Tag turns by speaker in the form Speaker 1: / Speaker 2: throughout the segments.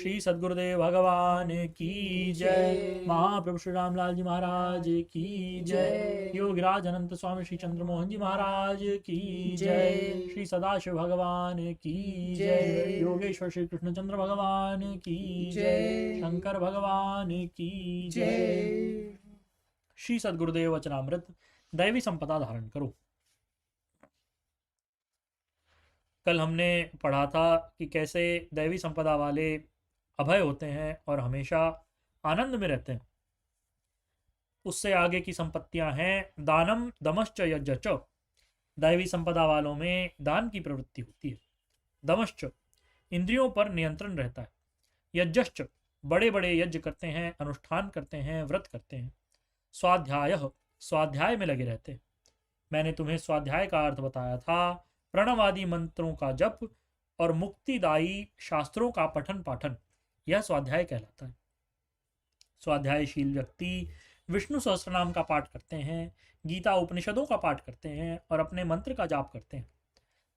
Speaker 1: श्री सद्गुरुदेव भगवान की जय। महाप्रभु श्री रामलाल जी महाराज की जय। योगीराज अनंत स्वामी श्री चंद्रमोहन जी महाराज की जय। श्री सदाशिव भगवान की जय। योगेश्वर श्री कृष्णचंद्र भगवान की जय। शंकर भगवान की जय। श्री सद्गुरुदेव वचनामृत। दैवी संपदा धारण करो। कल हमने पढ़ा था कि कैसे दैवी संपदा वाले अभय होते हैं और हमेशा आनंद में रहते हैं। उससे आगे की संपत्तियां हैं दानम दमश्च यज्ञश्च। दैवी संपदा वालों में दान की प्रवृत्ति होती है। दमश्च इंद्रियों पर नियंत्रण रहता है। यज्ञश्च बड़े बड़े यज्ञ करते हैं, अनुष्ठान करते हैं, व्रत करते हैं। स्वाध्याय स्वाध्याय में लगे रहते हैं। मैंने तुम्हें स्वाध्याय का अर्थ बताया था। प्रणवादि मंत्रों का जप और मुक्तिदायी शास्त्रों का पठन पाठन, यह स्वाध्याय कहलाता है। स्वाध्यायशील व्यक्ति विष्णु सहस्त्रनाम का पाठ करते हैं, गीता उपनिषदों का पाठ करते हैं और अपने मंत्र का जाप करते हैं,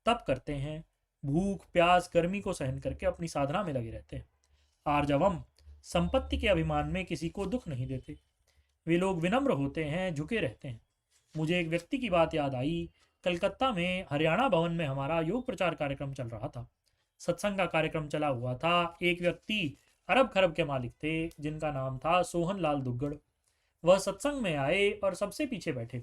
Speaker 1: तप करते हैं, भूख प्यास गर्मी को सहन करके अपनी साधना में लगे रहते हैं। आर्जवम संपत्ति के अभिमान में किसी को दुख नहीं देते। वे लोग विनम्र होते हैं, झुके रहते हैं। मुझे एक व्यक्ति की बात याद आई। कलकत्ता में हरियाणा भवन में हमारा योग प्रचार कार्यक्रम चल रहा था। सत्संग का कार्यक्रम चला हुआ था। एक व्यक्ति अरब खरब के मालिक थे जिनका नाम था सोहन लाल दुग्गड़। वह सत्संग में आए और सबसे पीछे बैठे।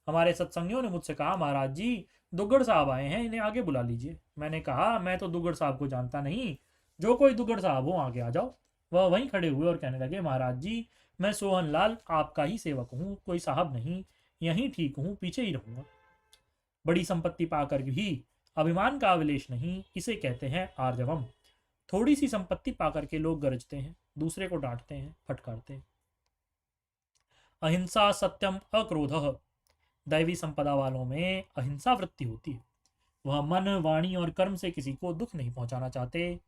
Speaker 1: हमारे सत्संगियों ने मुझसे कहा, महाराज जी दुग्गड़ साहब आए हैं, इन्हें आगे बुला लीजिए। मैंने कहा, मैं तो दुग्गड़ साहब को जानता नहीं, जो कोई दुग्गड़ साहब हो आगे आ जाओ। वह वहीं खड़े हुए और कहने लगे, महाराज जी मैं सोहन लाल आपका ही सेवक हूँ, कोई साहब नहीं, यहीं ठीक हूँ, पीछे ही रहूंगा। बड़ी संपत्ति पाकर भी अभिमान का अविलेश नहीं, इसे कहते हैं आर्जवम। थोड़ी सी संपत्ति पाकर के लोग गरजते हैं, दूसरे को डांटते हैं, फटकारते हैं। अहिंसा सत्यम अक्रोध। दैवी संपदा वालों में अहिंसा वृत्ति होती है। वह मन वाणी और कर्म से किसी को दुख नहीं पहुंचाना चाहते।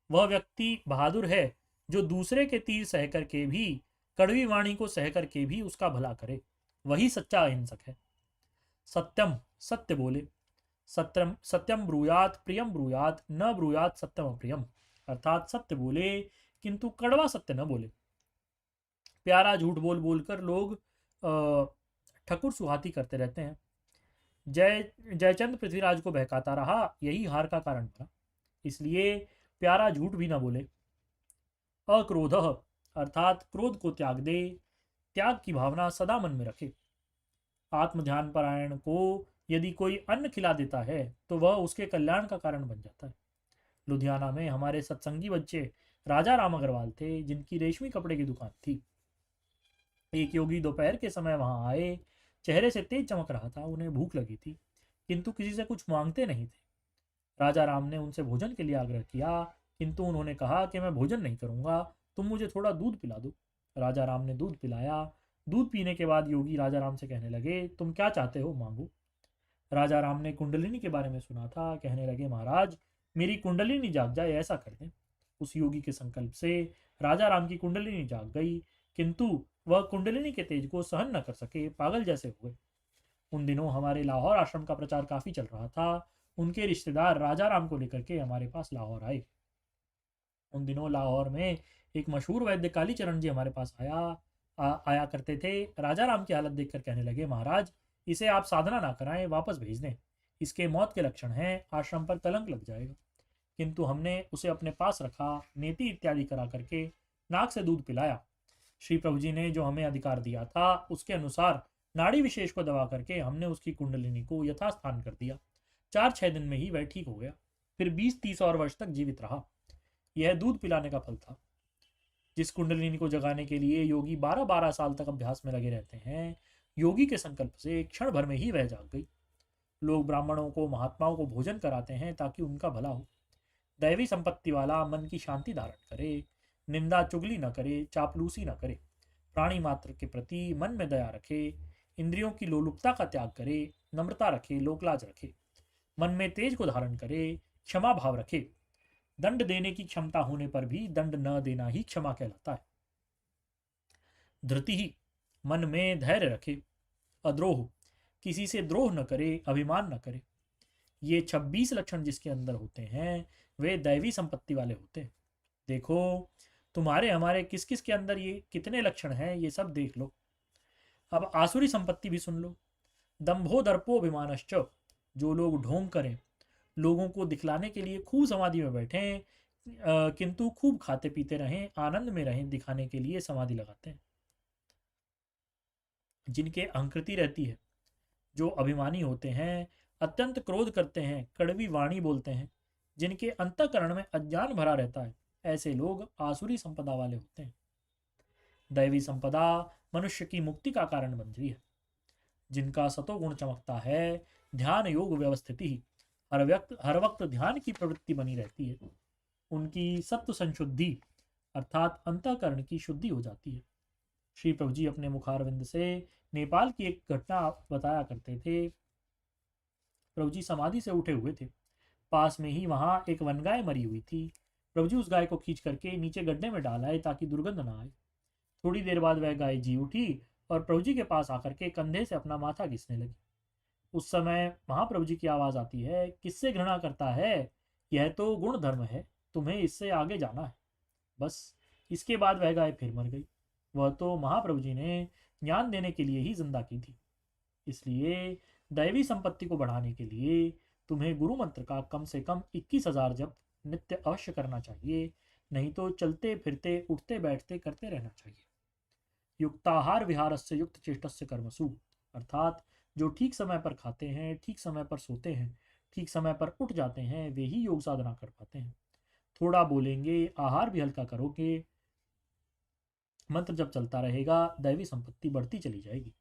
Speaker 1: वह व्यक्ति बहादुर है जो दूसरे के तीर सह करके भी, कड़वी वाणी को सह करके भी उसका भला करे। वही सच्चा अहिंसक है। सत्यम सत्य बोले। सत्यम सत्यम ब्रूयात प्रियम ब्रूयात न ब्रूयात सत्यम अप्रियम। अर्थात सत्य बोले किंतु कड़वा सत्य न बोले। प्यारा झूठ बोल बोलकर लोग ठकुर सुहाती करते रहते हैं। जयचंद पृथ्वीराज को बहकाता रहा, यही हार का कारण बना। इसलिए प्यारा झूठ भी न बोले। अक्रोध अर्थात क्रोध को त्याग दे। त्याग की भावना सदा मन में रखे। आत्म ध्यान परायण को यदि कोई अन्न खिला देता है तो वह उसके कल्याण का कारण बन जाता है। लुधियाना में हमारे सत्संगी बच्चे राजा राम अग्रवाल थे, जिनकी रेशमी कपड़े की दुकान थी। एक योगी दोपहर के समय वहां आए। चेहरे से तेज चमक रहा था। उन्हें भूख लगी थी, किंतु किसी से कुछ मांगते नहीं थे। राजा राम ने उनसे भोजन के लिए आग्रह किया, किंतु उन्होंने कहा कि मैं भोजन नहीं करूंगा, तुम मुझे थोड़ा दूध पिला दो। राजा राम ने दूध पिलाया। दूध पीने के बाद योगी राजा राम से कहने लगे, तुम क्या चाहते हो, मांगो। राजा राम ने कुंडलिनी के बारे में सुना था। कहने लगे, महाराज मेरी कुंडलिनी जाग जाए, ऐसा कर दें। उस योगी के संकल्प से राजा राम की कुंडलिनी जाग गई, किंतु वह कुंडलिनी के तेज को सहन न कर सके, पागल जैसे हो गए। उन दिनों हमारे लाहौर आश्रम का प्रचार काफी चल रहा था। उनके रिश्तेदार राजा राम को लेकर के हमारे पास लाहौर आए। उन दिनों लाहौर में एक मशहूर वैद्य कालीचरण जी हमारे पास आया करते थे। राजा राम की हालत देखकर कहने लगे, महाराज इसे आप साधना ना कराएं, वापस भेज दें, इसके मौत के लक्षण हैं, आश्रम पर कलंक लग जाएगा। किंतु हमने उसे अपने पास रखा, नेति इत्यादि करा करके नाक से दूध पिलाया। श्री प्रभु जी ने जो हमें अधिकार दिया था उसके अनुसार नाड़ी विशेष को दबा करके हमने उसकी कुंडलिनी को यथास्थान कर दिया। 4-6 दिन में ही वह ठीक हो गया। फिर 20-30 और वर्ष तक जीवित रहा। यह दूध पिलाने का फल था। जिस कुंडलिनी को जगाने के लिए योगी 12-12 साल तक अभ्यास में लगे रहते हैं, योगी के संकल्प से क्षण भर में ही वह जाग गई। लोग ब्राह्मणों को, महात्माओं को भोजन कराते हैं ताकि उनका भला हो। दैवी संपत्ति वाला मन की शांति धारण करे, निंदा चुगली न करे, चापलूसी न करे, प्राणी मात्र के प्रति मन में दया रखे, इंद्रियों की लोलुपता का त्याग करे, नम्रता रखे, लोकलाज रखे, मन में तेज को धारण करे, क्षमा भाव रखे। दंड देने की क्षमता होने पर भी दंड न देना ही क्षमा कहलाता है। धृति ही मन में धैर्य रखे। अद्रोह किसी से द्रोह न करे, अभिमान न करे। ये 26 लक्षण जिसके अंदर होते हैं वे दैवी संपत्ति वाले होते हैं। देखो, तुम्हारे हमारे किस किस के अंदर ये कितने लक्षण हैं, ये सब देख लो। अब आसुरी संपत्ति भी सुन लो। दंभो दर्पो अभिमानश्च, जो लोग ढोंग करें, लोगों को दिखलाने के लिए खूब समाधि में बैठे, किंतु खूब खाते पीते रहें, आनंद में रहें, दिखाने के लिए समाधि लगाते हैं। जिनके अहंकृति रहती है, जो अभिमानी होते हैं, अत्यंत क्रोध करते हैं, कड़वी वाणी बोलते हैं, जिनके अंतःकरण में अज्ञान भरा रहता है, ऐसे लोग आसुरी संपदा वाले होते हैं। दैवी संपदा मनुष्य की मुक्ति का कारण बन रही है। जिनका सतोगुण चमकता है, ध्यान योग व्यवस्थिति ही, हर वक्त ध्यान की प्रवृत्ति बनी रहती है, उनकी सत्व संशुद्धि अर्थात अंतःकरण की शुद्धि हो जाती है। श्री प्रभु जी अपने मुखारविंद से नेपाल की एक घटना बताया करते थे। प्रभु जी समाधि से उठे हुए थे। पास में ही वहां एक वनगाय मरी हुई थी। प्रभु जी उस गाय को खींच करके नीचे गड्ढे में डाल आए ताकि दुर्गंध ना आए। थोड़ी देर बाद वह गाय जी उठी और प्रभु जी के पास आकर के कंधे से अपना माथा घिसने लगी। उस समय महाप्रभु जी की आवाज आती है, किससे घृणा करता है, यह तो गुण धर्म है, तुम्हें इससे आगे जाना है। बस इसके बाद वह गाय फिर मर गई। वह तो महाप्रभु जी ने ज्ञान देने के लिए ही जिंदा की थी। इसलिए दैवी संपत्ति को बढ़ाने के लिए तुम्हें गुरु मंत्र का कम से कम 21,000 जप नित्य अवश्य करना चाहिए, नहीं तो चलते फिरते उठते बैठते करते रहना चाहिए। युक्ताहार विहारस्य युक्त चेष्टस्य कर्मसु, अर्थात जो ठीक समय पर खाते हैं, ठीक समय पर सोते हैं, ठीक समय पर उठ जाते हैं, वे ही योग साधना कर पाते हैं। थोड़ा बोलेंगे, आहार भी हल्का करोगे, मंत्र जब चलता रहेगा, दैवी संपत्ति बढ़ती चली जाएगी।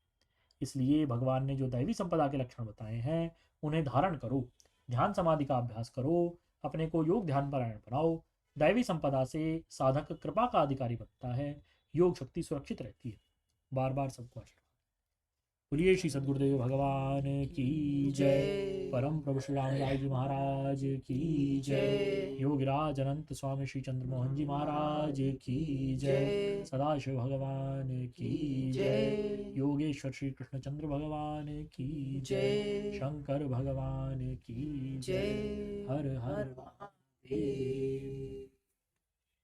Speaker 1: इसलिए भगवान ने जो दैवी संपदा के लक्षण बताए हैं, उन्हें धारण करो, ध्यान समाधि का अभ्यास करो, अपने को योग ध्यान परायण बनाओ। दैवी संपदा से साधक कृपा का अधिकारी बनता है, योग शक्ति सुरक्षित रहती है। बार बार सबको आशीर्वाद। बोलिए श्री सदगुरुदेव भगवान की जय। परम प्रभु श्री रामलाल जी महाराज की जय। योगिराज अनंत स्वामी श्री चंद्रमोहन जी महाराज की जय। सदाशिव भगवान की जय। योगेश्वर श्री कृष्णचंद्र भगवान की जय। शंकर भगवान की जय। हर हर महादेव।